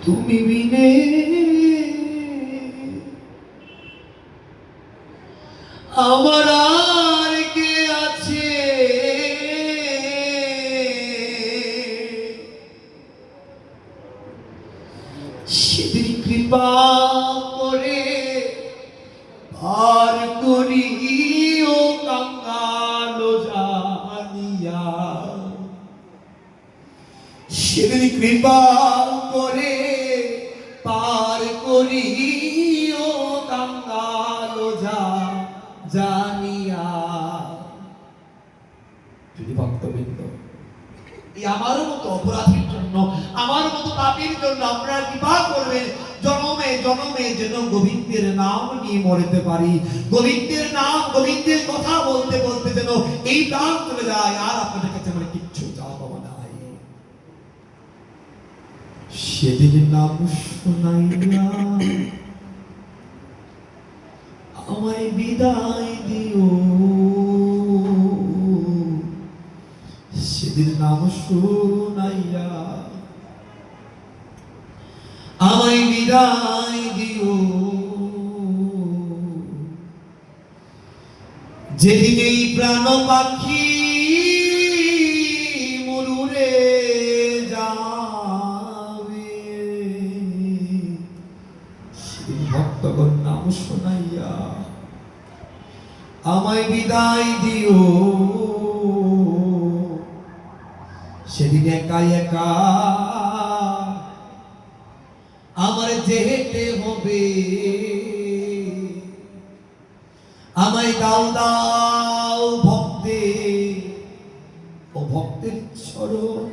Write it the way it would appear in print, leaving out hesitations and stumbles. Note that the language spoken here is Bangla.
তুমি বিনে আমার আর কে আছে? সেদিন কৃপা করে পার করিও কাঙ্গাল জানিয়া, সেদিন কৃপা করে পার করিও কাঙ্গাল জানিয়া। যদি ভক্তবৃন্দ এই আমার মতো অপরাধীর জন্য, আমার মতো পাপীর জন্য আপনারা কৃপা করবেন, জনমে জনমে যেন গোবিন্দের নাম নিয়ে মরতে পারি, গোবিন্দের নাম, গোবিন্দের কথা বলতে বলতে যেন এই প্রাণ চলে যায়, আর আপনাদের কাছে আমার কিচ্ছু চাওয়া পাওয়া নাই। সেদিন নাম শোনাইয়া আমায় বিদায় দিও, সেদিন নাম শোনাইয়া আমায় বিদায় দিও, যেদিন এই প্রাণ পাখি মরুরে যাবে, সেদিন ভক্তগণ নাম শোনাইয়া আমায় বিদায় দিও, সেদিন একা একা আমার যেতে হবে, আমায় দাও দাও ভক্তে ও ভক্তের চরণ